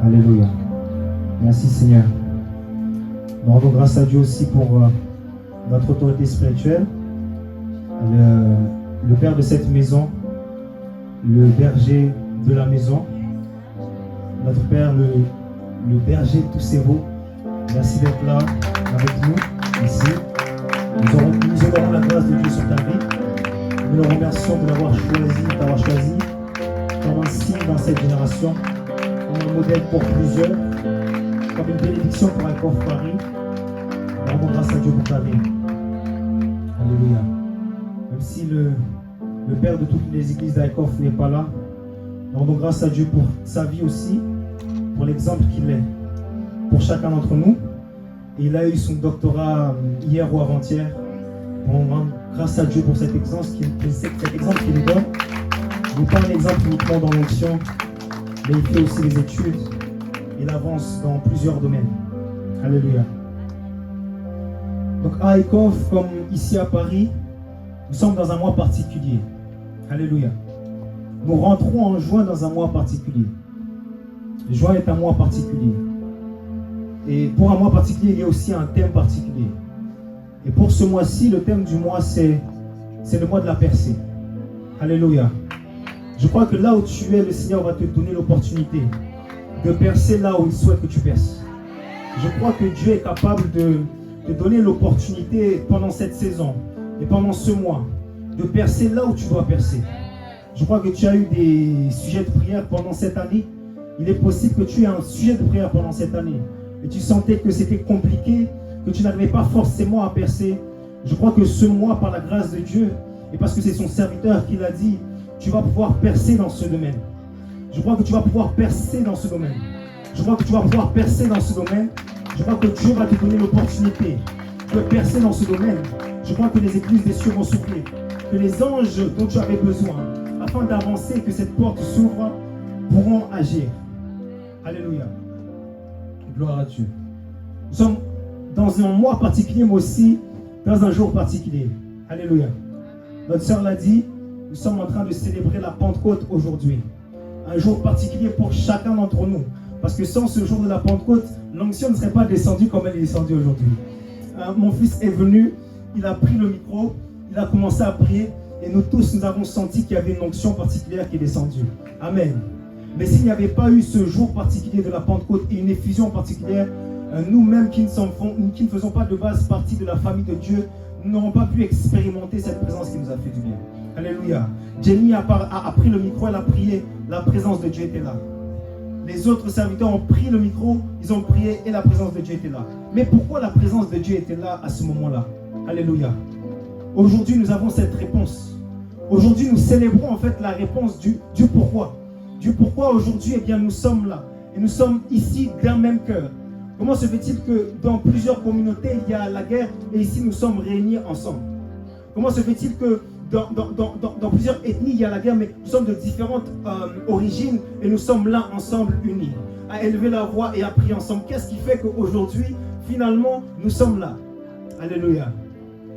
Alléluia. Merci Seigneur. Nous rendons grâce à Dieu aussi pour notre autorité spirituelle, le père de cette maison, le berger de la maison, notre père, le berger de tous ces veaux. Merci d'être là avec nous, ici. Nous honorons la grâce de Dieu sur ta vie. Nous le remercions de t'avoir choisi comme un signe dans cette génération, comme un modèle pour plusieurs, comme une bénédiction pour un corps Paris. Nous rendons grâce à Dieu pour ta vie. Alléluia. Même si le père de toutes les églises d'Aïkof n'est pas là, nous rendons grâce à Dieu pour sa vie aussi, pour l'exemple qu'il est pour chacun d'entre nous. Et il a eu son doctorat hier ou avant-hier. On rend grâce à Dieu pour cet exemple qu'il nous donne. Il n'est pas un exemple uniquement dans l'onction, mais il fait aussi des études. Il avance dans plusieurs domaines. Alléluia. Donc à Aïkof, comme ici à Paris, nous sommes dans un mois particulier. Alléluia. Nous rentrons en juin dans un mois particulier. Juin est un mois particulier. Et pour un mois particulier, il y a aussi un thème particulier. Et pour ce mois-ci, le thème du mois, c'est le mois de la percée. Alléluia. Je crois que là où tu es, le Seigneur va te donner l'opportunité de percer là où il souhaite que tu perces. Je crois que Dieu est capable de te donner l'opportunité pendant cette saison et pendant ce mois de percer là où tu dois percer. Je crois que tu as eu des sujets de prière pendant cette année. Il est possible que tu aies un sujet de prière pendant cette année et tu sentais que c'était compliqué, que tu n'arrivais pas forcément à percer. Je crois que ce mois, par la grâce de Dieu, et parce que c'est son serviteur qui l'a dit, tu vas pouvoir percer dans ce domaine. Je crois que tu vas pouvoir percer dans ce domaine. Je crois que tu vas pouvoir percer dans ce domaine. Je crois que Dieu va te donner l'opportunité de percer dans ce domaine. Je crois que les églises des cieux vont s'ouvrir, que les anges dont tu avais besoin, afin d'avancer, que cette porte s'ouvre, pourront agir. Alléluia. Gloire à Dieu. Nous sommes dans un mois particulier, mais aussi dans un jour particulier. Alléluia. Notre sœur l'a dit, nous sommes en train de célébrer la Pentecôte aujourd'hui. Un jour particulier pour chacun d'entre nous. Parce que sans ce jour de la Pentecôte, l'onction ne serait pas descendue comme elle est descendue aujourd'hui. Mon fils est venu, il a pris le micro, il a commencé à prier, et nous tous, nous avons senti qu'il y avait une onction particulière qui est descendue. Amen. Mais s'il n'y avait pas eu ce jour particulier de la Pentecôte et une effusion particulière, nous-mêmes qui ne faisons pas de base partie de la famille de Dieu, nous n'aurons pas pu expérimenter cette présence qui nous a fait du bien. Alléluia. Jenny a pris le micro, elle a prié, la présence de Dieu était là. Les autres serviteurs ont pris le micro, ils ont prié et la présence de Dieu était là. Mais pourquoi la présence de Dieu était là à ce moment-là? Alléluia. Aujourd'hui, nous avons cette réponse. Aujourd'hui, nous célébrons en fait la réponse du pourquoi. Du pourquoi aujourd'hui, eh bien, nous sommes là. Et nous sommes ici d'un même cœur. Comment se fait-il que dans plusieurs communautés, il y a la guerre et ici, nous sommes réunis ensemble? Comment se fait-il que dans plusieurs ethnies, il y a la guerre, mais nous sommes de différentes origines et nous sommes là ensemble unis, à élever la voix et à prier ensemble? Qu'est-ce qui fait qu'aujourd'hui, finalement, nous sommes là? Alléluia.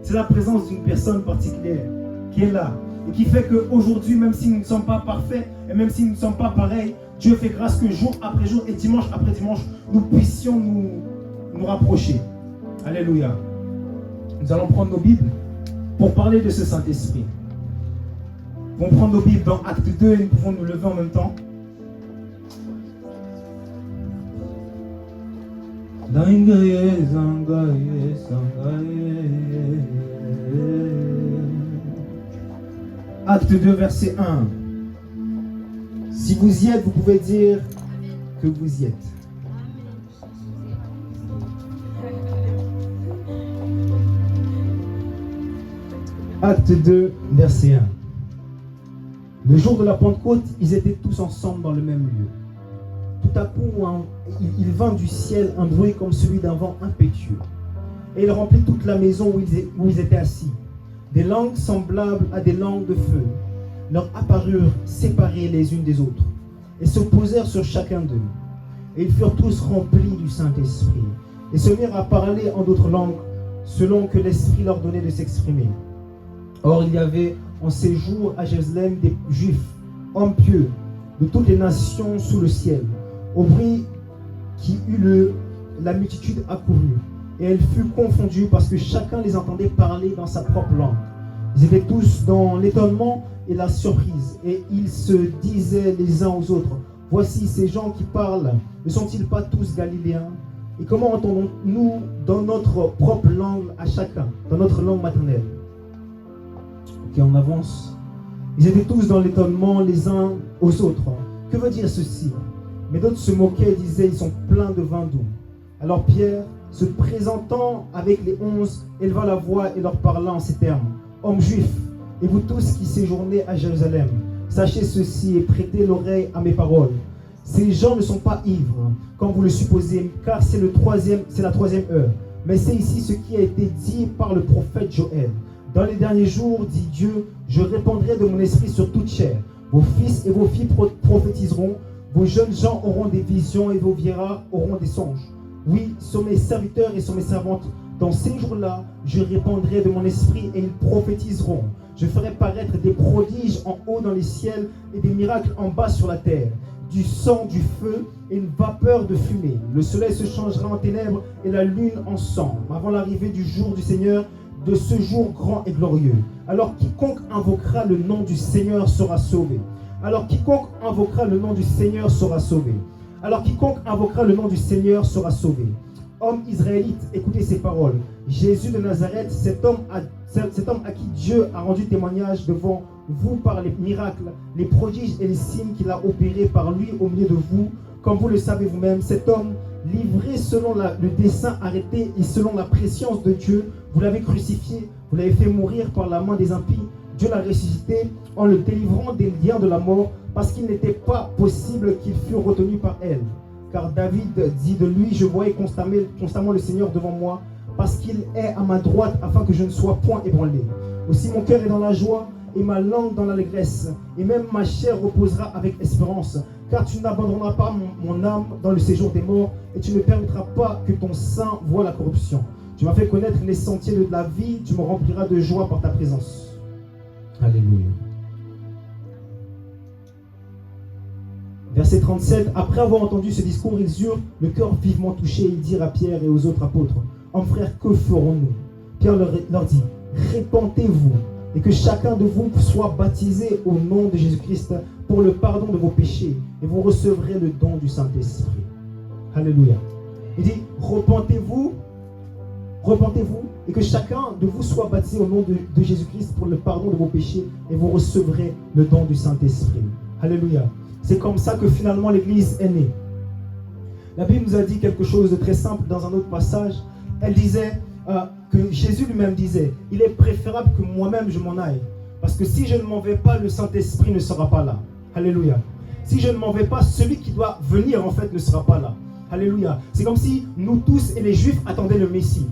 C'est la présence d'une personne particulière qui est là et qui fait qu'aujourd'hui, même si nous ne sommes pas parfaits et même si nous ne sommes pas pareils, Dieu fait grâce que jour après jour et dimanche après dimanche, nous puissions nous rapprocher. Alléluia. Nous allons prendre nos Bibles pour parler de ce Saint-Esprit. Nous allons prendre nos Bibles dans Acte 2 et nous pouvons nous lever en même temps. Acte 2, verset 1. Si vous y êtes, vous pouvez dire que vous y êtes. Acte 2, verset 1. Le jour de la Pentecôte, ils étaient tous ensemble dans le même lieu. Tout à coup, il vint du ciel un bruit comme celui d'un vent impétueux. Et il remplit toute la maison où ils étaient assis. Des langues semblables à des langues de feu leur apparurent séparées les unes des autres et se posèrent sur chacun d'eux. Et ils furent tous remplis du Saint-Esprit et se mirent à parler en d'autres langues selon que l'Esprit leur donnait de s'exprimer. Or, il y avait en ces jours à Jérusalem des Juifs, hommes pieux, de toutes les nations sous le ciel. Au bruit qui eut la multitude accourue. Et elle fut confondue parce que chacun les entendait parler dans sa propre langue. Ils étaient tous dans l'étonnement et la surprise. Et ils se disaient les uns aux autres, voici ces gens qui parlent, ne sont-ils pas tous galiléens? Et comment entendons-nous dans notre propre langue à chacun, dans notre langue maternelle? Ok, on avance. Ils étaient tous dans l'étonnement les uns aux autres. Que veut dire ceci? Mais d'autres se moquaient et disaient, ils sont pleins de vin doux. Alors Pierre, se présentant avec les 11, éleva la voix et leur parla en ces termes. Hommes juifs, et vous tous qui séjournez à Jérusalem, sachez ceci et prêtez l'oreille à mes paroles. Ces gens ne sont pas ivres, comme vous le supposez, car c'est la troisième heure. Mais c'est ici ce qui a été dit par le prophète Joël. Dans les derniers jours, dit Dieu, je répandrai de mon esprit sur toute chair. Vos fils et vos filles prophétiseront, vos jeunes gens auront des visions et vos vieillards auront des songes. Oui, sur mes serviteurs et sur mes servantes, dans ces jours-là, je répandrai de mon esprit et ils prophétiseront. Je ferai paraître des prodiges en haut dans les ciels et des miracles en bas sur la terre. Du sang, du feu et une vapeur de fumée. Le soleil se changera en ténèbres et la lune en sang, avant l'arrivée du jour du Seigneur, de ce jour grand et glorieux. Alors quiconque invoquera le nom du Seigneur sera sauvé. Alors quiconque invoquera le nom du Seigneur sera sauvé. Alors quiconque invoquera le nom du Seigneur sera sauvé. Hommes israélites, écoutez ces paroles. Jésus de Nazareth, cet homme à qui Dieu a rendu témoignage devant vous par les miracles, les prodiges et les signes qu'il a opérés par lui au milieu de vous, comme vous le savez vous-même, cet homme, livré selon le dessein arrêté et selon la prescience de Dieu, vous l'avez crucifié, vous l'avez fait mourir par la main des impies. Dieu l'a ressuscité en le délivrant des liens de la mort, parce qu'il n'était pas possible qu'il fût retenu par elle. Car David dit de lui, je voyais constamment le Seigneur devant moi, parce qu'il est à ma droite, afin que je ne sois point ébranlé. Aussi mon cœur est dans la joie, et ma langue dans l'allégresse, et même ma chair reposera avec espérance, car tu n'abandonneras pas mon âme dans le séjour des morts, et tu ne permettras pas que ton sein voie la corruption. Tu m'as fait connaître les sentiers de la vie, tu me rempliras de joie par ta présence. Alléluia. Verset 37, après avoir entendu ce discours, ils eurent le cœur vivement touché. Ils dirent à Pierre et aux autres apôtres, « Hommes frères, que ferons-nous » Pierre leur dit, « Répentez-vous et que chacun de vous soit baptisé au nom de Jésus-Christ pour le pardon de vos péchés et vous recevrez le don du Saint-Esprit. » Alléluia. Il dit, repentez-vous et que chacun de vous soit baptisé au nom de Jésus-Christ pour le pardon de vos péchés et vous recevrez le don du Saint-Esprit. Alléluia. C'est comme ça que finalement l'Église est née. La Bible nous a dit quelque chose de très simple dans un autre passage. Elle disait que Jésus lui-même disait, il est préférable que moi-même je m'en aille. Parce que si je ne m'en vais pas, le Saint-Esprit ne sera pas là. Alléluia. Si je ne m'en vais pas, celui qui doit venir en fait ne sera pas là. Alléluia. C'est comme si nous tous et les Juifs attendaient le Messie.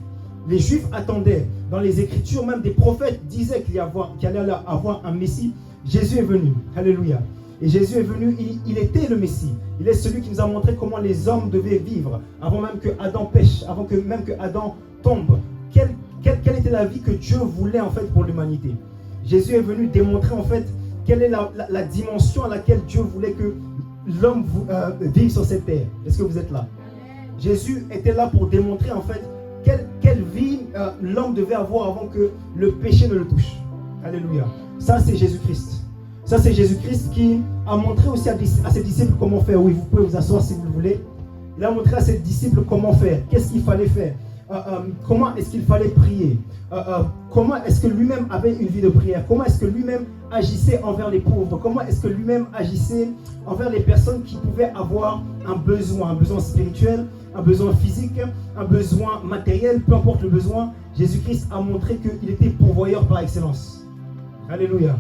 Les Juifs attendaient. Dans les Écritures, même des prophètes disaient qu'il allait avoir un Messie. Jésus est venu. Alléluia. Et Jésus est venu, il était le Messie. Il est celui qui nous a montré comment les hommes devaient vivre avant même que Adam pêche, avant même que Adam tombe. Quelle était la vie que Dieu voulait en fait pour l'humanité. Jésus est venu démontrer en fait quelle est la dimension à laquelle Dieu voulait que l'homme vive sur cette terre. Est-ce que vous êtes là? Jésus était là pour démontrer en fait quelle vie l'homme devait avoir avant que le péché ne le touche. Alléluia. Ça c'est Jésus-Christ. Ça, c'est Jésus-Christ qui a montré aussi à ses disciples comment faire. Oui, vous pouvez vous asseoir si vous le voulez. Il a montré à ses disciples comment faire. Qu'est-ce qu'il fallait faire? Comment est-ce qu'il fallait prier? Comment est-ce que lui-même avait une vie de prière? Comment est-ce que lui-même agissait envers les pauvres? Comment est-ce que lui-même agissait envers les personnes qui pouvaient avoir un besoin spirituel, un besoin physique, un besoin matériel, peu importe le besoin. Jésus-Christ a montré qu'il était pourvoyeur par excellence. Alléluia.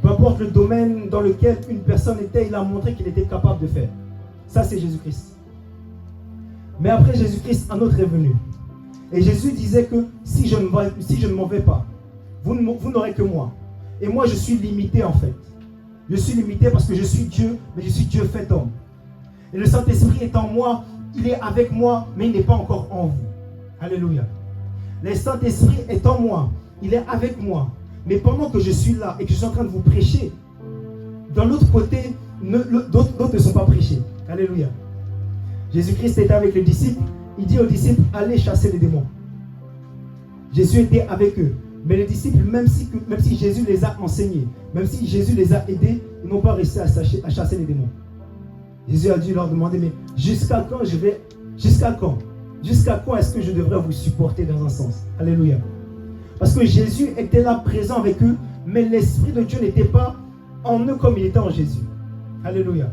Peu importe le domaine dans lequel une personne était, il a montré qu'il était capable de faire. Ça, c'est Jésus-Christ. Mais après Jésus-Christ, un autre est venu. Et Jésus disait que si je ne m'en vais pas, vous n'aurez que moi. Et moi, je suis limité en fait. Je suis limité parce que je suis Dieu, mais je suis Dieu fait homme. Et le Saint-Esprit est en moi, il est avec moi, mais il n'est pas encore en vous. Alléluia. Le Saint-Esprit est en moi, il est avec moi. Mais pendant que je suis là et que je suis en train de vous prêcher, dans l'autre côté, d'autres ne sont pas prêchés. Alléluia. Jésus-Christ était avec les disciples. Il dit aux disciples, allez chasser les démons. Jésus était avec eux. Mais les disciples, même si Jésus les a enseignés, même si Jésus les a aidés, ils n'ont pas réussi à chasser les démons. Jésus a dû leur demander, mais jusqu'à quand Jusqu'à quand est-ce que je devrais vous supporter dans un sens? Alléluia. Parce que Jésus était là présent avec eux, mais l'Esprit de Dieu n'était pas en eux comme il était en Jésus. Alléluia.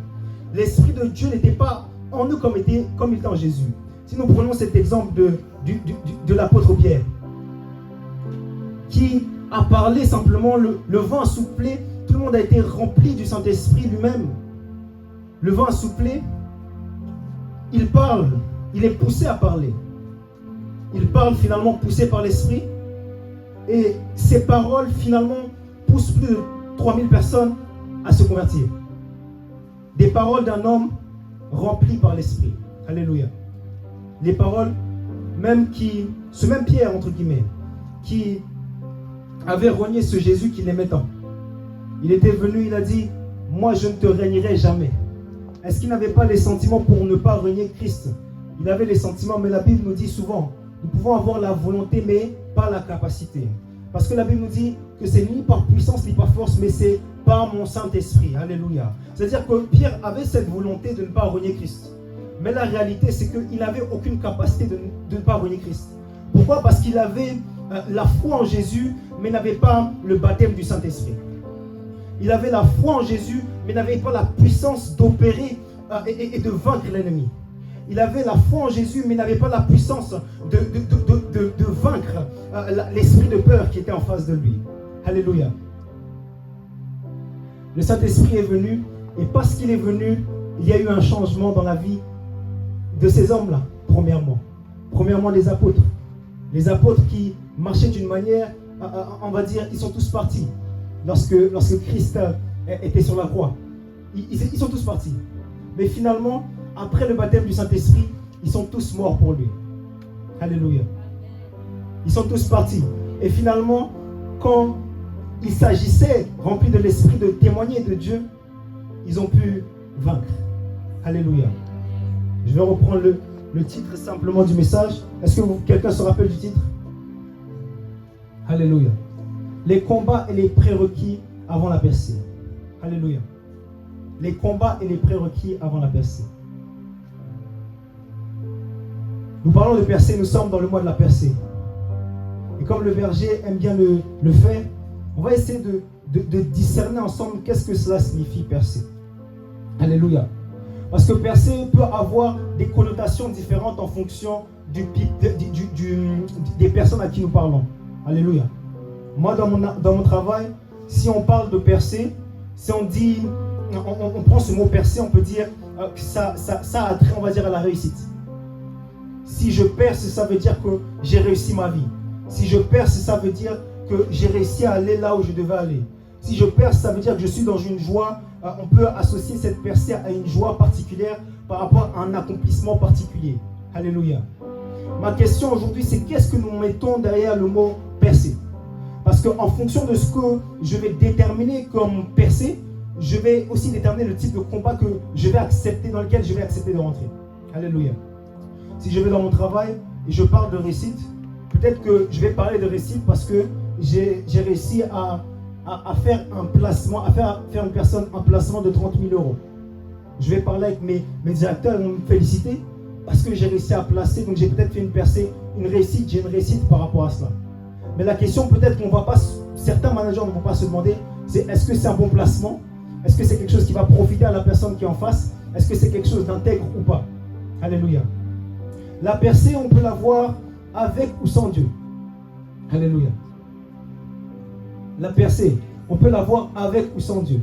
L'Esprit de Dieu n'était pas en eux comme il était en Jésus. Si nous prenons cet exemple de l'apôtre Pierre, qui a parlé simplement, le vent a soufflé, tout le monde a été rempli du Saint-Esprit lui-même. Le vent a soufflé, il parle, il est poussé à parler. Il parle finalement poussé par l'Esprit. Et ses paroles finalement poussent plus de 3000 personnes à se convertir. Des paroles d'un homme rempli par l'Esprit. Alléluia. Les paroles, ce même Pierre, entre guillemets, qui avait renié ce Jésus qu'il aimait tant. Il était venu, il a dit, moi je ne te régnerai jamais. Est-ce qu'il n'avait pas les sentiments pour ne pas renier Christ? Il avait les sentiments, mais la Bible nous dit souvent, nous pouvons avoir la volonté, mais pas la capacité. Parce que la Bible nous dit que c'est ni par puissance, ni par force, mais c'est par mon Saint-Esprit. Alléluia. C'est-à-dire que Pierre avait cette volonté de ne pas renier Christ. Mais la réalité, c'est qu'il n'avait aucune capacité de ne pas renier Christ. Pourquoi? Parce qu'il avait la foi en Jésus, mais n'avait pas le baptême du Saint-Esprit. Il avait la foi en Jésus, mais n'avait pas la puissance d'opérer et de vaincre l'ennemi. Il avait la foi en Jésus, mais n'avait pas la puissance de vaincre l'esprit de peur qui était en face de lui. Alléluia. Le Saint-Esprit est venu, et parce qu'il est venu, il y a eu un changement dans la vie de ces hommes-là, premièrement. Premièrement, les apôtres. Les apôtres qui marchaient d'une manière, on va dire, ils sont tous partis. Lorsque Christ était sur la croix, ils sont tous partis. Mais finalement, après le baptême du Saint-Esprit, ils sont tous morts pour lui. Alléluia. Ils sont tous partis. Et finalement, quand il s'agissait, remplis de l'Esprit, de témoigner de Dieu, ils ont pu vaincre. Alléluia. Je vais reprendre le titre simplement du message. Est-ce que quelqu'un se rappelle du titre? Alléluia. Les combats et les prérequis avant la percée. Alléluia. Les combats et les prérequis avant la percée. Nous parlons de percée, nous sommes dans le mois de la percée. Et comme le berger aime bien le faire, on va essayer de discerner ensemble qu'est-ce que cela signifie percée. Alléluia. Parce que percée peut avoir des connotations différentes en fonction des personnes à qui nous parlons. Alléluia. Moi, dans mon travail, si on parle de percée, si on dit, on prend ce mot percée, on peut dire que ça a trait, on va dire, à la réussite. Si je perce, ça veut dire que j'ai réussi ma vie. Si je perce, ça veut dire que j'ai réussi à aller là où je devais aller. Si je perce, ça veut dire que je suis dans une joie. On peut associer cette percée à une joie particulière par rapport à un accomplissement particulier. Alléluia. Ma question aujourd'hui, c'est qu'est-ce que nous mettons derrière le mot percée? Parce qu'en fonction de ce que je vais déterminer comme percée, je vais aussi déterminer le type de combat que je vais accepter, dans lequel je vais accepter de rentrer. Alléluia. Si je vais dans mon travail et je parle de réussite, peut-être que je vais parler de réussite parce que j'ai réussi à faire un placement, à faire une personne un placement de 30 000 euros. Je vais parler avec mes directeurs, ils vont me féliciter parce que j'ai réussi à placer, donc j'ai peut-être fait une percée, une réussite, j'ai une réussite par rapport à cela. Mais la question peut-être qu'on va pas, certains managers ne vont pas se demander, c'est est-ce que c'est un bon placement? Est-ce que c'est quelque chose qui va profiter à la personne qui est en face? Est-ce que c'est quelque chose d'intègre ou pas? Alléluia. La percée, on peut la voir avec ou sans Dieu. Alléluia. La percée, on peut la voir avec ou sans Dieu.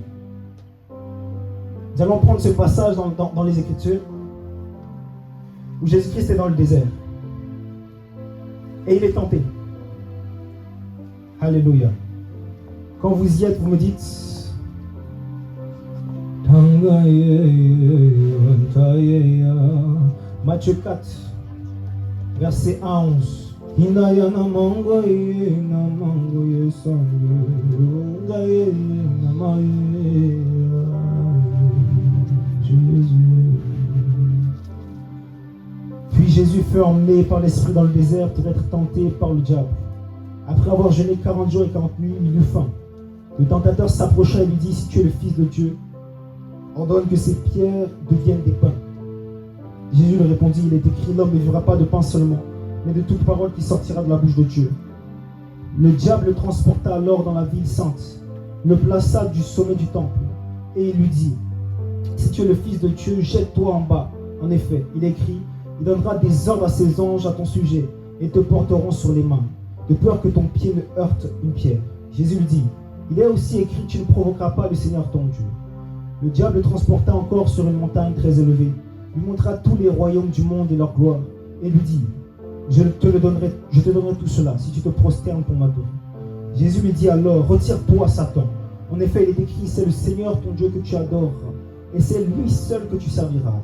Nous allons prendre ce passage dans les Écritures où Jésus-Christ est dans le désert. Et il est tenté. Alléluia. Quand vous y êtes, vous me dites Matthieu 4, verset 1 à 11. Puis Jésus fut emmené par l'Esprit dans le désert pour être tenté par le diable. Après avoir jeûné 40 jours et 40 nuits, il eut faim. Le tentateur s'approcha et lui dit, si tu es le Fils de Dieu, ordonne que ces pierres deviennent des pains. Jésus lui répondit, il est écrit, l'homme ne vivra pas de pain seulement, mais de toute parole qui sortira de la bouche de Dieu. Le diable le transporta alors dans la ville sainte, le plaça du sommet du temple, et il lui dit, si tu es le Fils de Dieu, jette-toi en bas. En effet, il est écrit, il donnera des ordres à ses anges à ton sujet, et te porteront sur les mains, de peur que ton pied ne heurte une pierre. Jésus lui dit, il est aussi écrit, tu ne provoqueras pas le Seigneur ton Dieu. Le diable le transporta encore sur une montagne très élevée, lui montra tous les royaumes du monde et leur gloire, et lui dit, je te donnerai tout cela, si tu te prosternes pour m'adorer. Jésus lui dit alors, retire-toi Satan. En effet, il est écrit, c'est le Seigneur ton Dieu que tu adores, et c'est lui seul que tu serviras.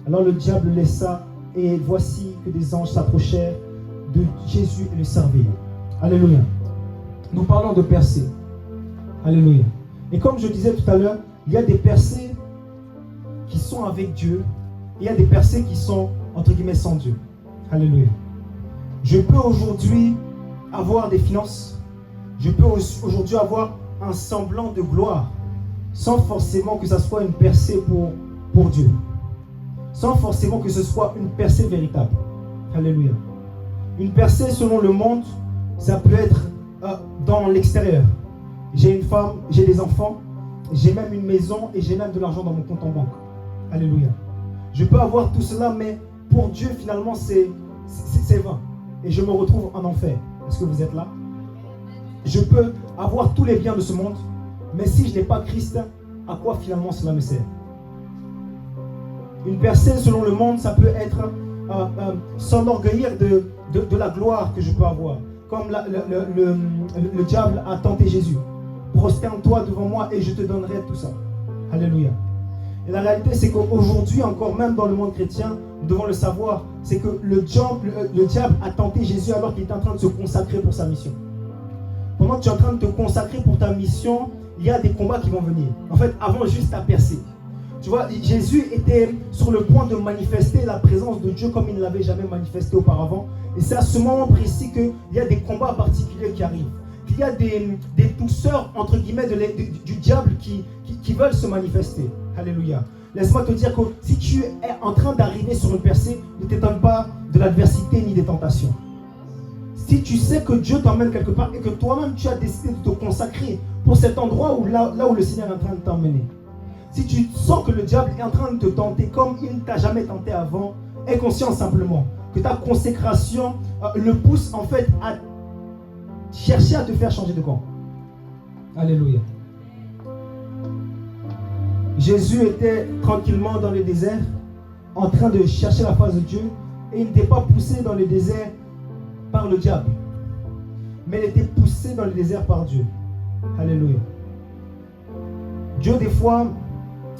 Alors le diable le laissa, et voici que des anges s'approchèrent de Jésus et le servirent. Alléluia. Nous parlons de percées. Alléluia. Et comme je disais tout à l'heure, il y a des percées qui sont avec Dieu, et il y a des percées qui sont, entre guillemets, sans Dieu. Alléluia. Je peux aujourd'hui avoir des finances, je peux aujourd'hui avoir un semblant de gloire, sans forcément que ça soit une percée pour Dieu. Sans forcément que ce soit une percée véritable. Alléluia. Une percée selon le monde, ça peut être dans l'extérieur. J'ai une femme, j'ai des enfants, j'ai même une maison et j'ai même de l'argent dans mon compte en banque. Alléluia. Je peux avoir tout cela, mais pour Dieu, finalement, c'est vain. Et je me retrouve en enfer. Est-ce que vous êtes là? Je peux avoir tous les biens de ce monde, mais si je n'ai pas Christ, à quoi finalement cela me sert? Une personne selon le monde, ça peut être s'enorgueillir de la gloire que je peux avoir. Comme le diable a tenté Jésus. Prosterne-toi devant moi et je te donnerai tout ça. Alléluia. Et la réalité, c'est qu'aujourd'hui, encore même dans le monde chrétien, nous devons le savoir, c'est que le diable a tenté Jésus alors qu'il est en train de se consacrer pour sa mission. Pendant que tu es en train de te consacrer pour ta mission, il y a des combats qui vont venir. En fait, avant juste ta percée. Tu vois, Jésus était sur le point de manifester la présence de Dieu comme il ne l'avait jamais manifesté auparavant. Et c'est à ce moment précis qu'il y a des combats particuliers qui arrivent. Qu'il y a des douceurs, entre guillemets, du diable qui veulent se manifester. Alléluia. Laisse-moi te dire que si tu es en train d'arriver sur une percée, ne t'étonne pas de l'adversité ni des tentations. Si tu sais que Dieu t'emmène quelque part et que toi-même tu as décidé de te consacrer pour cet endroit là où le Seigneur est en train de t'emmener. Si tu sens que le diable est en train de te tenter comme il ne t'a jamais tenté avant, aie conscience simplement que ta consécration le pousse en fait à chercher à te faire changer de camp. Alléluia. Jésus était tranquillement dans le désert, en train de chercher la face de Dieu, et il n'était pas poussé dans le désert par le diable, mais il était poussé dans le désert par Dieu. Alléluia. Dieu des fois,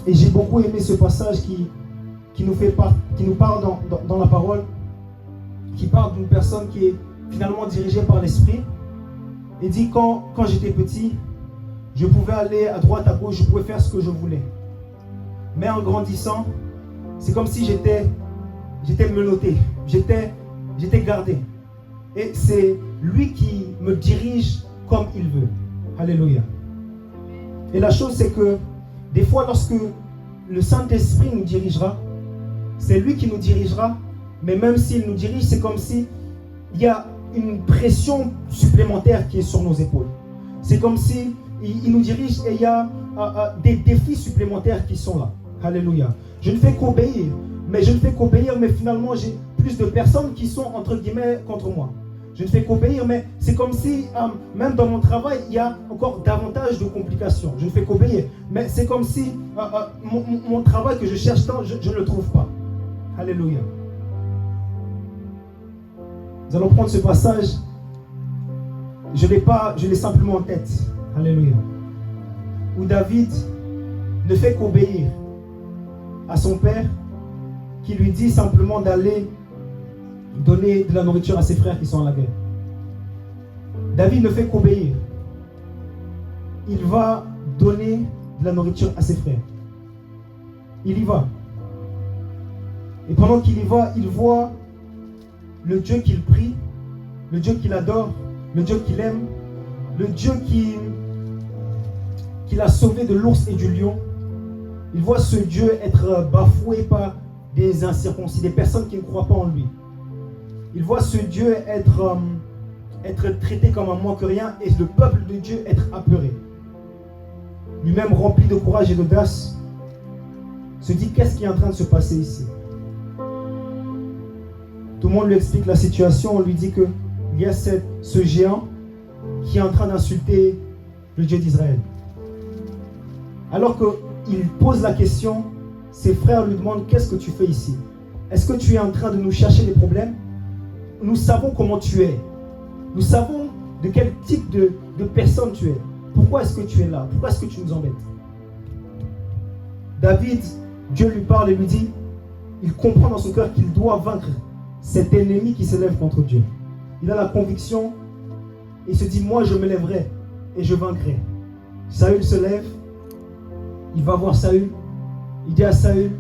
et j'ai beaucoup aimé ce passage qui nous parle dans la parole, qui parle d'une personne qui est finalement dirigée par l'Esprit. Il dit quand j'étais petit, je pouvais aller à droite, à gauche, je pouvais faire ce que je voulais. Mais en grandissant, c'est comme si j'étais menotté, j'étais gardé. Et c'est lui qui me dirige comme il veut. Alléluia. Et la chose c'est que des fois lorsque le Saint-Esprit nous dirigera, c'est lui qui nous dirigera, mais même s'il nous dirige, c'est comme si il y a une pression supplémentaire qui est sur nos épaules. C'est comme si il nous dirige et il y a des défis supplémentaires qui sont là. Alléluia. Je ne fais qu'obéir, mais finalement j'ai plus de personnes qui sont entre guillemets contre moi. Je ne fais qu'obéir, mais c'est comme si, même dans mon travail, il y a encore davantage de complications. Je ne fais qu'obéir, mais c'est comme si mon travail que je cherche tant, je ne le trouve pas. Alléluia. Nous allons prendre ce passage. Je l'ai simplement en tête. Alléluia. Où David ne fait qu'obéir à son père, qui lui dit simplement d'aller donner de la nourriture à ses frères qui sont à la guerre. David ne fait qu'obéir. Il va donner de la nourriture à ses frères. Il y va. Et pendant qu'il y va, il voit le Dieu qu'il prie, le Dieu qu'il adore, le Dieu qu'il aime, le Dieu qui l'a sauvé de l'ours et du lion. Il voit ce Dieu être bafoué par des incirconcis, des personnes qui ne croient pas en lui. Il voit ce Dieu être traité comme un moins que rien et le peuple de Dieu être apeuré. Lui-même rempli de courage et d'audace, se dit qu'est-ce qui est en train de se passer ici. Tout le monde lui explique la situation, on lui dit qu'il y a ce géant qui est en train d'insulter le Dieu d'Israël. Alors qu'il pose la question, ses frères lui demandent qu'est-ce que tu fais ici? Est-ce que tu es en train de nous chercher des problèmes? Nous savons comment tu es. Nous savons de quel type de personne tu es. Pourquoi est-ce que tu es là? Pourquoi est-ce que tu nous embêtes? David, Dieu lui parle et lui dit, il comprend dans son cœur qu'il doit vaincre cet ennemi qui s'élève contre Dieu. Il a la conviction et il se dit, moi je me lèverai et je vaincrai. Saül se lève, il va voir Saül, il dit à Saül,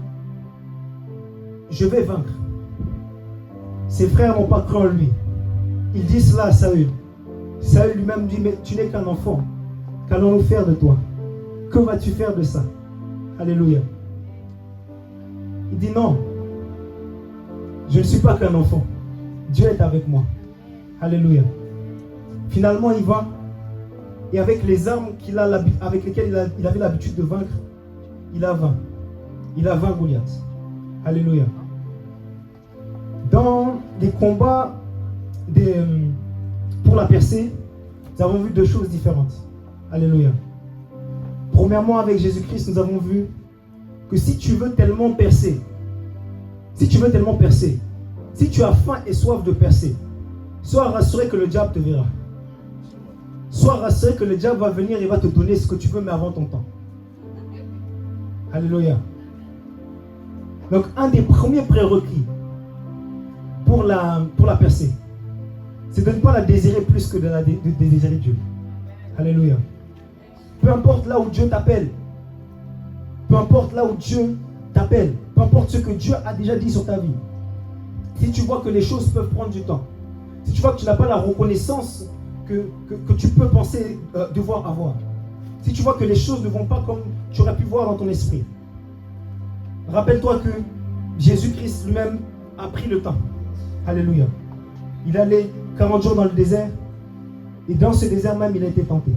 je vais vaincre. Ses frères n'ont pas cru en lui. Ils disent cela à Saül. Saül lui-même dit, mais tu n'es qu'un enfant. Qu'allons-nous faire de toi? Que vas-tu faire de ça? Alléluia. Il dit non. Je ne suis pas qu'un enfant. Dieu est avec moi. Alléluia. Finalement, il va. Et avec les armes avec lesquelles il avait l'habitude de vaincre, il a vaincu. Il a vaincu Goliath. Alléluia. Dans les combats pour la percée, nous avons vu deux choses différentes. Alléluia. Premièrement, avec Jésus-Christ, nous avons vu que si tu veux tellement percer, si tu as faim et soif de percer, sois rassuré que le diable te verra. Sois rassuré que le diable va venir et va te donner ce que tu veux, mais avant ton temps. Alléluia. Donc, un des premiers prérequis pour la percée, c'est de ne pas la désirer plus que de désirer Dieu. Alléluia. Peu importe là où Dieu t'appelle, peu importe là où Dieu t'appelle, peu importe ce que Dieu a déjà dit sur ta vie, si tu vois que les choses peuvent prendre du temps, si tu vois que tu n'as pas la reconnaissance que tu peux penser devoir avoir, si tu vois que les choses ne vont pas comme tu aurais pu voir dans ton esprit, rappelle-toi que Jésus-Christ lui-même a pris le temps. Alléluia. Il allait 40 jours dans le désert et dans ce désert même il a été tenté.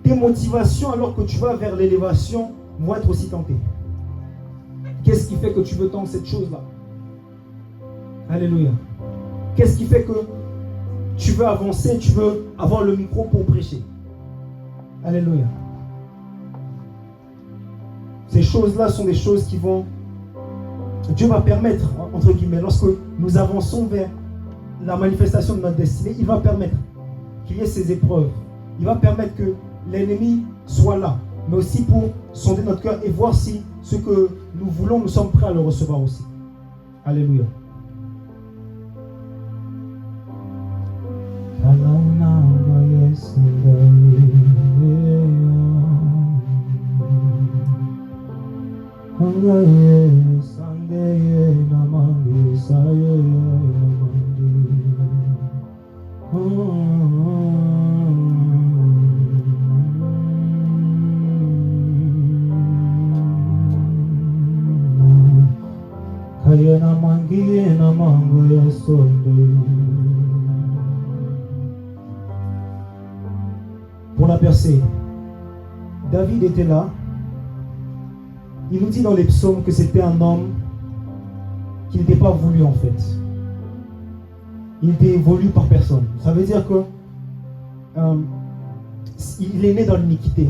Tes motivations alors que tu vas vers l'élévation vont être aussi tentées. Qu'est-ce qui fait que tu veux tant cette chose-là? Alléluia. Qu'est-ce qui fait que tu veux avancer, tu veux avoir le micro pour prêcher? Alléluia. Ces choses-là sont des choses qui vont... Dieu va permettre, entre guillemets, lorsque nous avançons vers la manifestation de notre destinée, il va permettre qu'il y ait ces épreuves. Il va permettre que l'ennemi soit là, mais aussi pour sonder notre cœur et voir si ce que nous voulons, nous sommes prêts à le recevoir aussi. Alléluia. Pour la percée, David était là. Il nous dit dans les psaumes que c'était un homme qui n'était pas voulu en fait. Il était voulu par personne. Ça veut dire que il est né dans l'iniquité.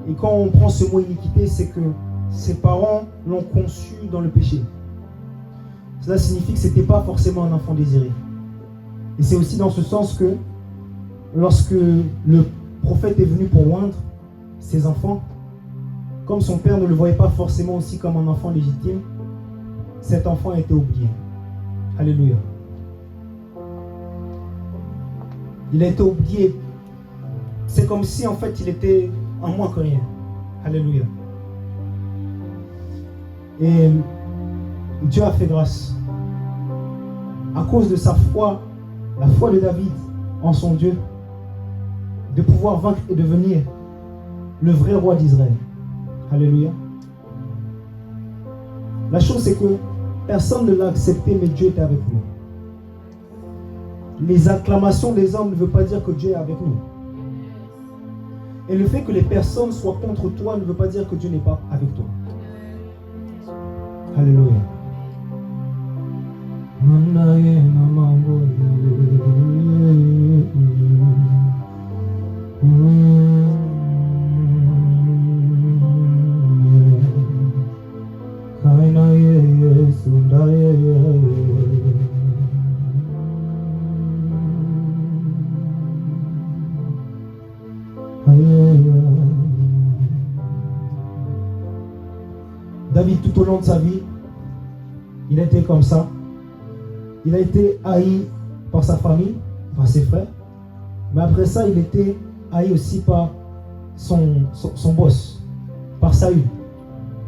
Et quand on prend ce mot iniquité, c'est que ses parents l'ont conçu dans le péché. Cela signifie que ce n'était pas forcément un enfant désiré. Et c'est aussi dans ce sens que lorsque le prophète est venu pour oindre ses enfants, comme son père ne le voyait pas forcément aussi comme un enfant légitime, cet enfant a été oublié. Alléluia. Il a été oublié. C'est comme si en fait il était en moins que rien. Alléluia. Et Dieu a fait grâce à cause de sa foi, la foi de David en son Dieu, de pouvoir vaincre et devenir le vrai roi d'Israël. Alléluia. La chose c'est que personne ne l'a accepté, mais Dieu était avec lui. Les acclamations des hommes ne veulent pas dire que Dieu est avec nous. Et le fait que les personnes soient contre toi ne veut pas dire que Dieu n'est pas avec toi. Alléluia. David, tout au long de sa vie, il a été comme ça. Il a été haï par sa famille, par ses frères. Mais après ça, il était haï aussi par son boss, par Saül.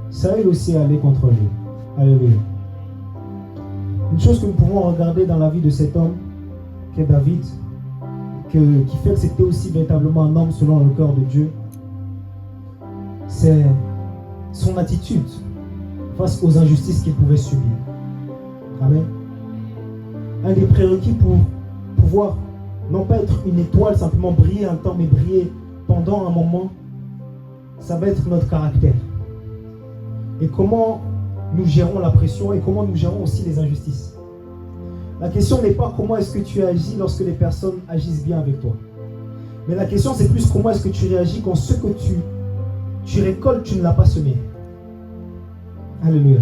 Saül aussi est allé contre lui. Alléluia. Une chose que nous pouvons regarder dans la vie de cet homme, qui est David, qui fait que c'était aussi véritablement un homme selon le cœur de Dieu, c'est son attitude face aux injustices qu'il pouvait subir. Amen. Un des prérequis pour pouvoir non pas être une étoile, simplement briller un temps, mais briller pendant un moment, ça va être notre caractère. Et comment nous gérons la pression et comment nous gérons aussi les injustices. La question n'est pas comment est-ce que tu agis lorsque les personnes agissent bien avec toi. Mais la question c'est plus comment est-ce que tu réagis quand ce que tu récoltes, tu ne l'as pas semé. Alléluia.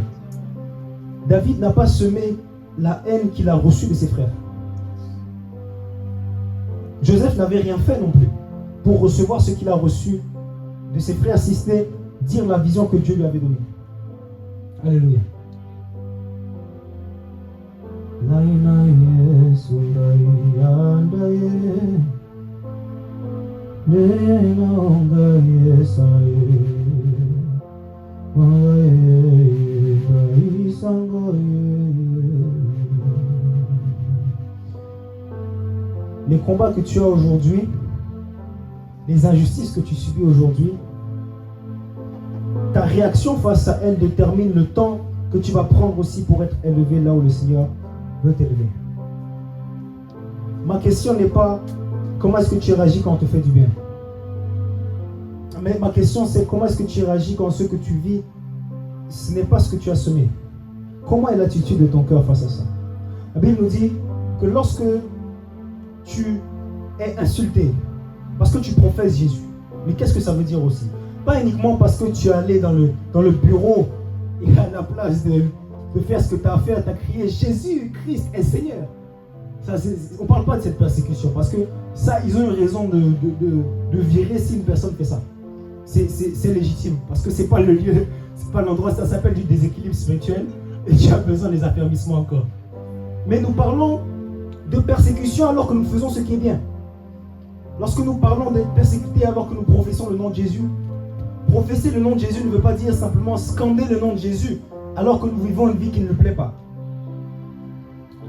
David n'a pas semé la haine qu'il a reçue de ses frères. Joseph n'avait rien fait non plus pour recevoir ce qu'il a reçu de ses frères, si ce n'est dire la vision que Dieu lui avait donnée. Alléluia. Les combats que tu as aujourd'hui, les injustices que tu subis aujourd'hui, ta réaction face à elles détermine le temps que tu vas prendre aussi pour être élevé là où le Seigneur veut t'élever. Ma question n'est pas comment est-ce que tu réagis quand on te fait du bien. Mais ma question c'est comment est-ce que tu réagis quand ce que tu vis, ce n'est pas ce que tu as semé. Comment est l'attitude de ton cœur face à ça? La Bible nous dit que lorsque tu es insulté parce que tu professes Jésus, mais qu'est-ce que ça veut dire aussi? Pas uniquement parce que tu es allé dans le bureau et à la place de faire ce que tu as à faire, tu as crié Jésus Christ est Seigneur. Ça, on ne parle pas de cette persécution parce que ça, ils ont une raison de virer si une personne fait ça. C'est légitime parce que ce n'est pas le lieu, ce n'est pas l'endroit, ça s'appelle du déséquilibre spirituel et tu as besoin des affermissements encore. Mais nous parlons de persécution alors que nous faisons ce qui est bien. Lorsque nous parlons d'être persécutés alors que nous professons le nom de Jésus, professer le nom de Jésus ne veut pas dire simplement scander le nom de Jésus alors que nous vivons une vie qui ne lui plaît pas.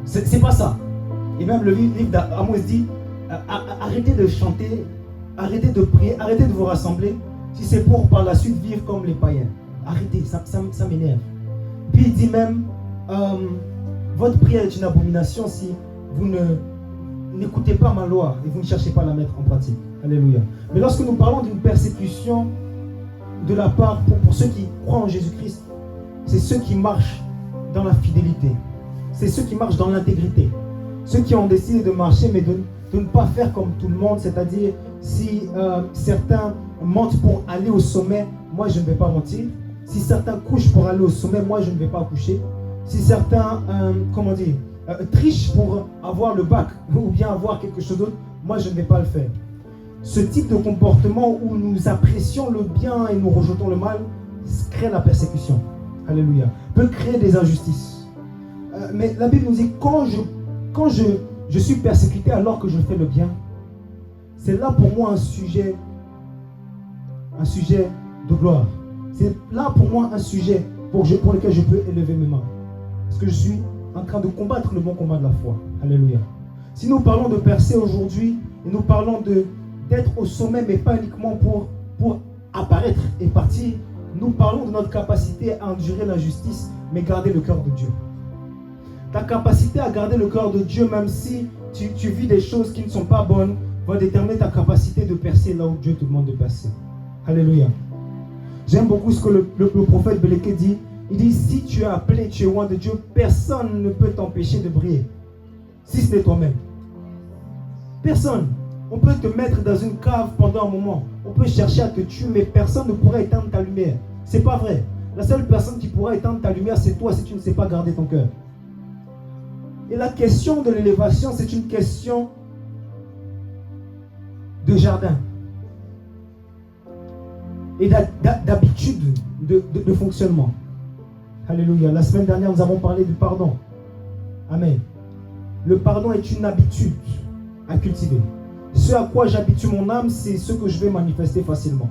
C'est pas ça. Et même le livre d'Amos dit arrêtez de chanter, arrêtez de prier, arrêtez de vous rassembler si c'est pour par la suite vivre comme les païens. Arrêtez, ça m'énerve. Puis il dit même votre prière est une abomination si vous n'écoutez pas ma loi et vous ne cherchez pas à la mettre en pratique. Alléluia. Mais lorsque nous parlons d'une persécution de la part pour ceux qui croient en Jésus-Christ, c'est ceux qui marchent dans la fidélité. C'est ceux qui marchent dans l'intégrité. Ceux qui ont décidé de marcher mais de ne pas faire comme tout le monde, c'est-à-dire si certains mentent pour aller au sommet, moi je ne vais pas mentir. Si certains couchent pour aller au sommet, moi je ne vais pas coucher. Si certains, trichent pour avoir le bac ou bien avoir quelque chose d'autre, moi je ne vais pas le faire. Ce type de comportement où nous apprécions le bien et nous rejetons le mal crée la persécution. Alléluia. Peut créer des injustices. Mais la Bible nous dit quand je suis persécuté alors que je fais le bien, c'est là pour moi un sujet de gloire. C'est là pour moi un sujet pour lequel je peux élever mes mains. Parce que je suis en train de combattre le bon combat de la foi. Alléluia. Si nous parlons de percer aujourd'hui, et nous parlons d'être au sommet, mais pas uniquement pour apparaître et partir, nous parlons de notre capacité à endurer l'injustice, mais garder le cœur de Dieu. Ta capacité à garder le cœur de Dieu, même si tu vis des choses qui ne sont pas bonnes, va déterminer ta capacité de percer là où Dieu te demande de percer. Alléluia. J'aime beaucoup ce que le prophète Beléké dit. Il dit, si tu es appelé, tu es loin de Dieu, personne ne peut t'empêcher de briller, si ce n'est toi-même. Personne. On peut te mettre dans une cave pendant un moment. On peut chercher à te tuer, mais personne ne pourra éteindre ta lumière. C'est pas vrai. La seule personne qui pourra éteindre ta lumière, c'est toi si tu ne sais pas garder ton cœur. Et la question de l'élévation, c'est une question de jardin et d'habitude de fonctionnement. Alléluia. La semaine dernière, nous avons parlé du pardon. Amen. Le pardon est une habitude à cultiver. Ce à quoi j'habitue mon âme, c'est ce que je vais manifester facilement.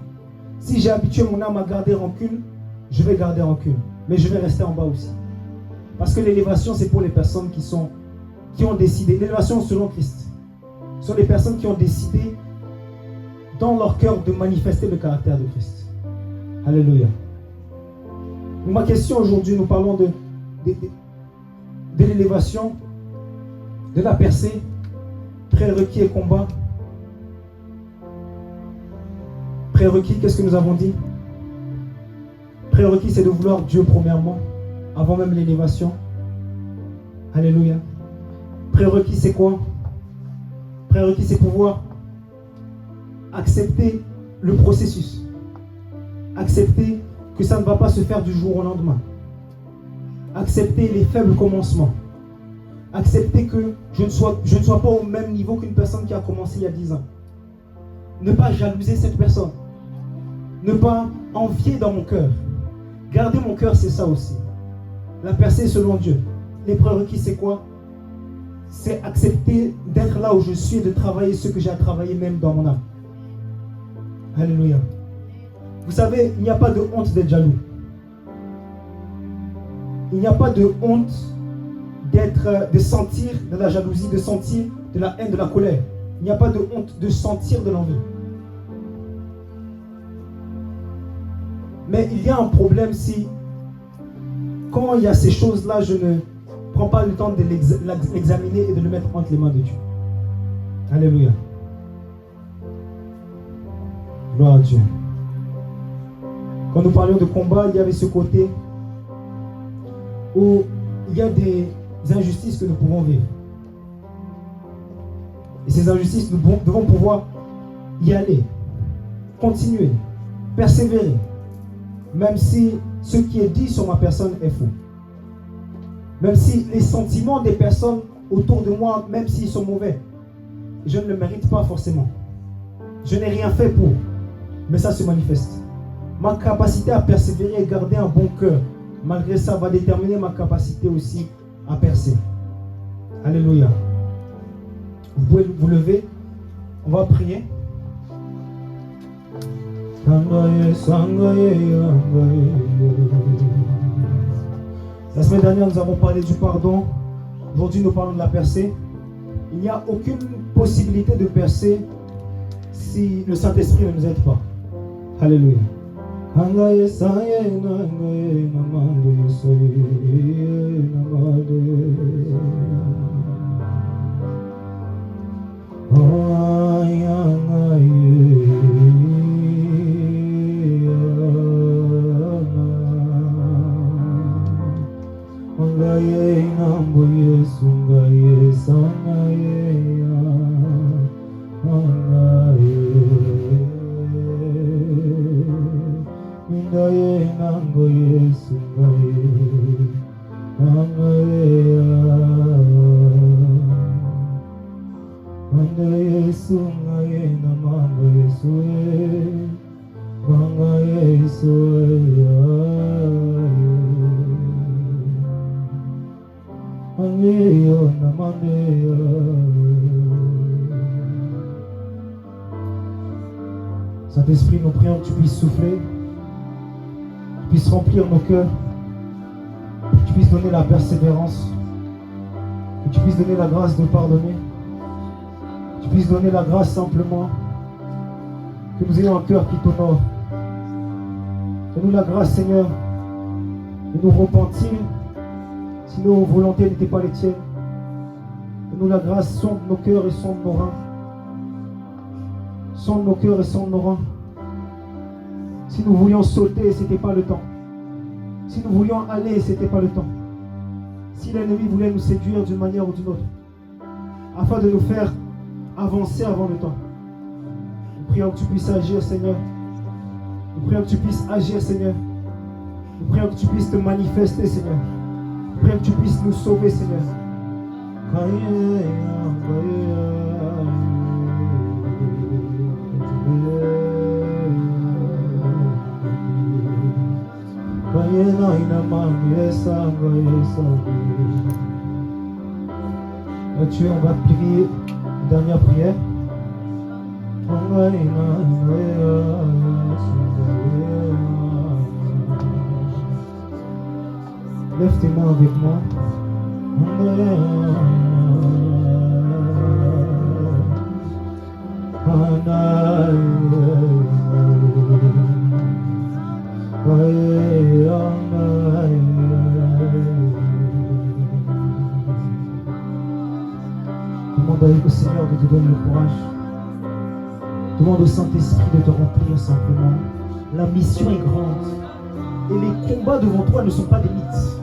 Si j'ai habitué mon âme à garder rancune, je vais garder rancune. Mais je vais rester en bas aussi. Parce que l'élévation, c'est pour les personnes qui ont décidé. L'élévation selon Christ. Ce sont les personnes qui ont décidé dans leur cœur de manifester le caractère de Christ. Alléluia. Donc, ma question aujourd'hui, nous parlons de l'élévation, de la percée, prérequis et combat. Prérequis, qu'est-ce que nous avons dit? Prérequis, c'est de vouloir Dieu premièrement, avant même l'élévation. Alléluia. Prérequis, c'est quoi? Prérequis, c'est pouvoir accepter le processus. Accepter que ça ne va pas se faire du jour au lendemain. Accepter les faibles commencements. Accepter que je ne sois pas au même niveau qu'une personne qui a commencé il y a 10 ans. Ne pas jalouser cette personne. Ne pas envier dans mon cœur. Garder mon cœur, c'est ça aussi. La percée selon Dieu. Les prérequis, c'est quoi? C'est accepter d'être là où je suis et de travailler ce que j'ai à travailler même dans mon âme. Alléluia. Vous savez, il n'y a pas de honte d'être jaloux. Il n'y a pas de honte de sentir de la jalousie, de sentir de la haine, de la colère. Il n'y a pas de honte de sentir de l'envie. Mais il y a un problème si, quand il y a ces choses-là, je ne prends pas le temps de l'examiner et de le mettre entre les mains de Dieu. Alléluia. Gloire à Dieu. Quand nous parlions de combat, il y avait ce côté où il y a des injustices que nous pouvons vivre. Et ces injustices, nous devons pouvoir y aller, continuer, persévérer, même si ce qui est dit sur ma personne est faux. Même si les sentiments des personnes autour de moi, même s'ils sont mauvais, je ne le mérite pas forcément. Je n'ai rien fait pour, mais ça se manifeste. Ma capacité à persévérer et garder un bon cœur, malgré ça, va déterminer ma capacité aussi à percer. Alléluia. Vous pouvez vous lever. On va prier. La semaine dernière, nous avons parlé du pardon. Aujourd'hui, nous parlons de la percée. Il n'y a aucune possibilité de percer si le Saint-Esprit ne nous aide pas. Alléluia. Saint-Esprit, nous prions que tu puisses souffler, que tu puisses remplir nos cœurs, que tu puisses donner la persévérance, Que tu puisses donner la grâce de pardonner. Que tu puisses donner la grâce simplement. Que nous ayons un cœur qui t'honore. Donne-nous la grâce, Seigneur, de nous repentir si nos volontés n'étaient pas les tiennes. Donne-nous la grâce, sonde nos cœurs et sonde nos reins. Sonde nos cœurs et sonde nos reins. Si nous voulions sauter, ce n'était pas le temps. Si nous voulions aller, ce n'était pas le temps. Si l'ennemi voulait nous séduire d'une manière ou d'une autre, afin de nous faire avancer avant le temps. Nous prions que tu puisses agir, Seigneur. Nous prions que tu puisses agir, Seigneur. Nous prions que tu puisses te manifester, Seigneur. Nous prions que tu puisses nous sauver, Seigneur. Là-dessus, on va prier une dernière prière. Lève tes mains avec moi. Demande au Seigneur de te donner le courage. Demande au Saint-Esprit de te remplir simplement. La mission est grande. Et les combats devant toi ne sont pas des mythes.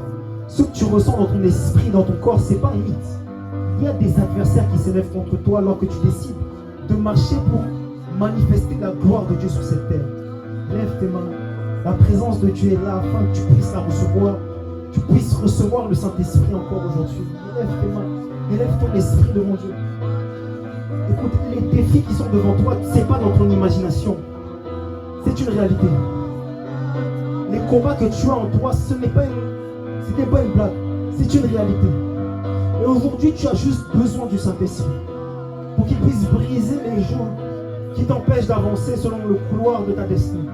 Ce que tu ressens dans ton esprit, dans ton corps, ce n'est pas un mythe. Il y a des adversaires qui s'élèvent contre toi alors que tu décides de marcher pour manifester la gloire de Dieu sur cette terre. Lève tes mains. La présence de Dieu est là afin que tu puisses la recevoir. Tu puisses recevoir le Saint-Esprit encore aujourd'hui. Lève tes mains. Élève ton esprit devant Dieu. Écoute, les défis qui sont devant toi, ce n'est pas dans ton imagination. C'est une réalité. Les combats que tu as en toi, ce n'est pas une blague. C'est une réalité. Et aujourd'hui, tu as juste besoin du Saint-Esprit pour qu'il puisse briser les jours qui t'empêchent d'avancer selon le couloir de ta destinée.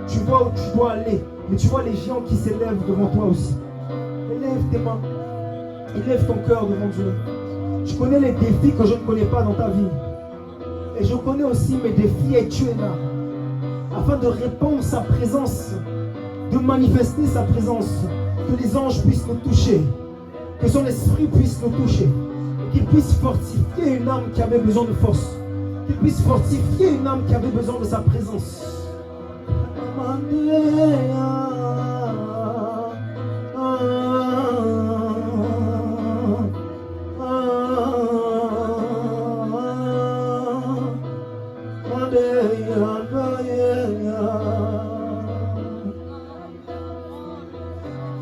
Tu vois où tu dois aller, mais tu vois les géants qui s'élèvent devant toi aussi. Élève tes mains. Élève ton cœur devant Dieu. Je connais les défis que je ne connais pas dans ta vie. Et je connais aussi mes défis et tu es là. Afin de répandre sa présence, de manifester sa présence, que les anges puissent nous toucher, que son esprit puisse nous toucher, qu'il puisse fortifier une âme qui avait besoin de force, qu'il puisse fortifier une âme qui avait besoin de sa présence.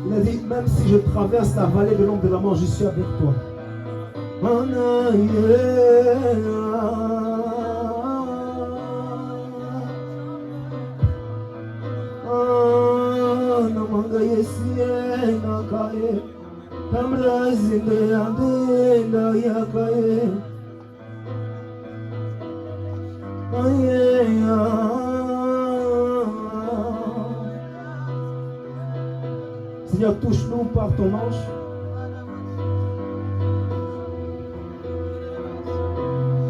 Il a dit, même si je traverse la vallée de l'ombre de la mort, je suis avec toi. Seigneur, touche-nous par ton ange.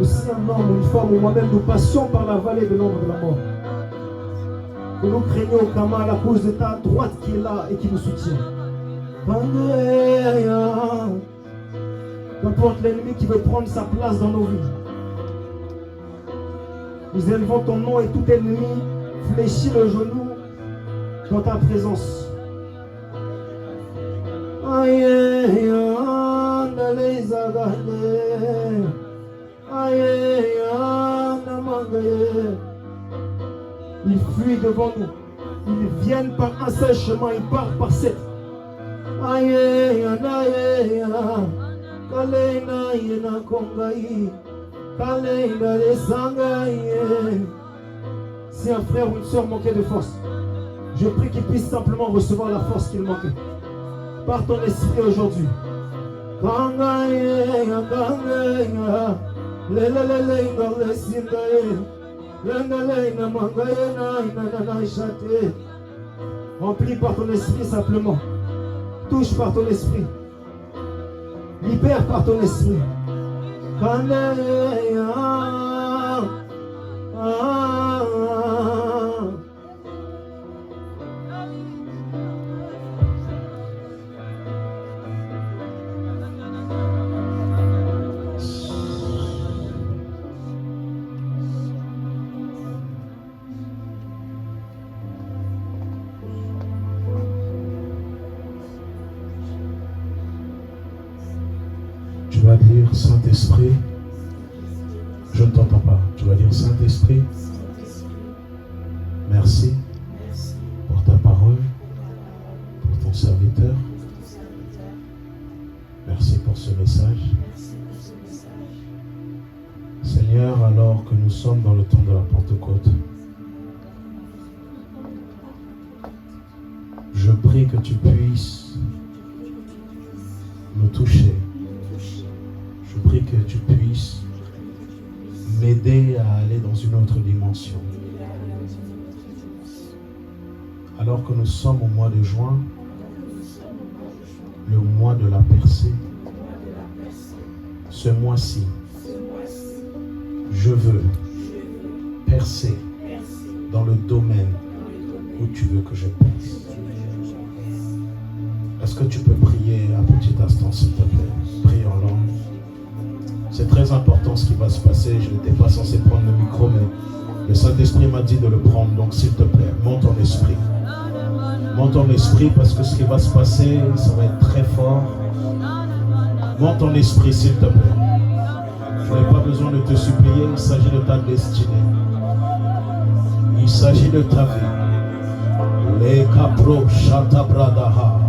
Aussi un homme, une femme ou moi-même, nous passions par la vallée de l'ombre de la mort. Que nous craignons Kama à cause de ta droite qui est là et qui nous soutient. Qu'importe l'ennemi qui veut prendre sa place dans nos vies. Nous élevons ton nom et tout ennemi fléchit le genou dans ta présence. Ils fuient devant nous. Ils viennent par un seul chemin, ils partent par sept. Si un frère ou une soeur manquait de force, je prie qu'il puisse simplement recevoir la force qu'il manquait. Par ton esprit aujourd'hui. Remplis par ton esprit simplement. Touche par ton esprit. Libère par ton esprit. Tu vas dire, Saint-Esprit, je ne t'entends pas. Tu vas dire, Saint-Esprit, merci pour ta parole, pour ton serviteur. Merci pour ce message. Seigneur, alors que nous sommes dans le temps de la Pentecôte, je prie que tu puisses me toucher. Je prie que tu puisses m'aider à aller dans une autre dimension. Alors que nous sommes au mois de juin, le mois de la percée, ce mois-ci, je veux percer dans le domaine où tu veux que je perce. Est-ce que tu peux prier un petit instant, s'il te plaît? Prie en langue. C'est très important ce qui va se passer. Je n'étais pas censé prendre le micro, mais le Saint-Esprit m'a dit de le prendre. Donc s'il te plaît, monte ton esprit. Monte ton esprit parce que ce qui va se passer, ça va être très fort. Monte ton esprit, s'il te plaît. Je n'ai pas besoin de te supplier. Il s'agit de ta destinée. Il s'agit de ta vie. Les capro chatabradaha.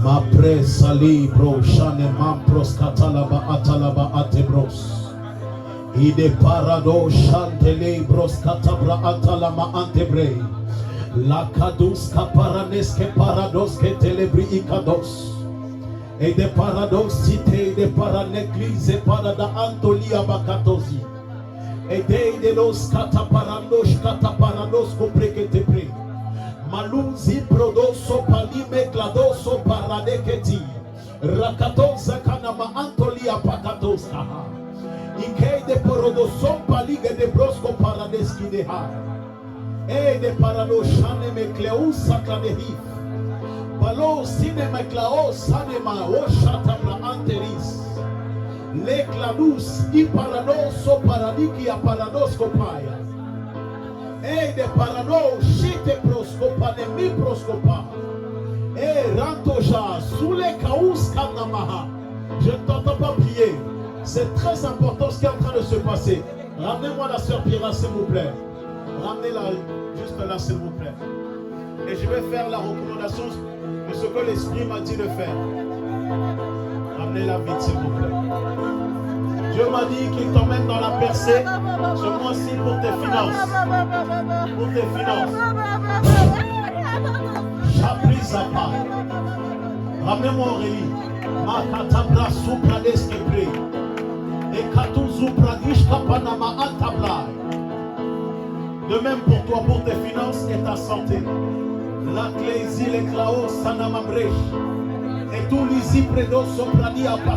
Ma presa libro shane mampros katalaba atalaba atebros. Ide parado shante libros katabra atalama antebre. La kadus kaparaneske parados ke telebri ikados. Et de parados cité de paraneclise parada antolia bakatosi. Et de los kataparanos kataparanos koprekete pre. Malunzi prodoso palime gladoso paradeketi. Rakatosa kanama antolia pakatoska. Ike de porodoson palige de brosco paradeski de ha. E de parado shane me cleus saclanehi. Balo sine me claos sanema o shatabla anteris. Le cladus i paradoso paradiki a paradosco paya. E de parano shite proscopa ne mi proscopa. E rantoja sous les kaous kanamaha. Je ne t'entends pas prier. C'est très important ce qui est en train de se passer. Ramenez-moi la sœur Pierre, s'il vous plaît. Ramenez-la juste là, s'il vous plaît. Et je vais faire la recommandation de ce que l'Esprit m'a dit de faire. Ramenez-la vite, s'il vous plaît. Dieu m'a dit qu'il t'emmène dans la percée ce mois-ci pour tes finances. Pour tes finances. J'apprise à part. Ramenez-moi Aurélie. Makatabra soupradeskebre. Et katuzu pradishka panama antabla. De même pour toi, pour tes finances et ta santé. La clésie, les claos, sanamabrech. Et tout lisi predo sopradi à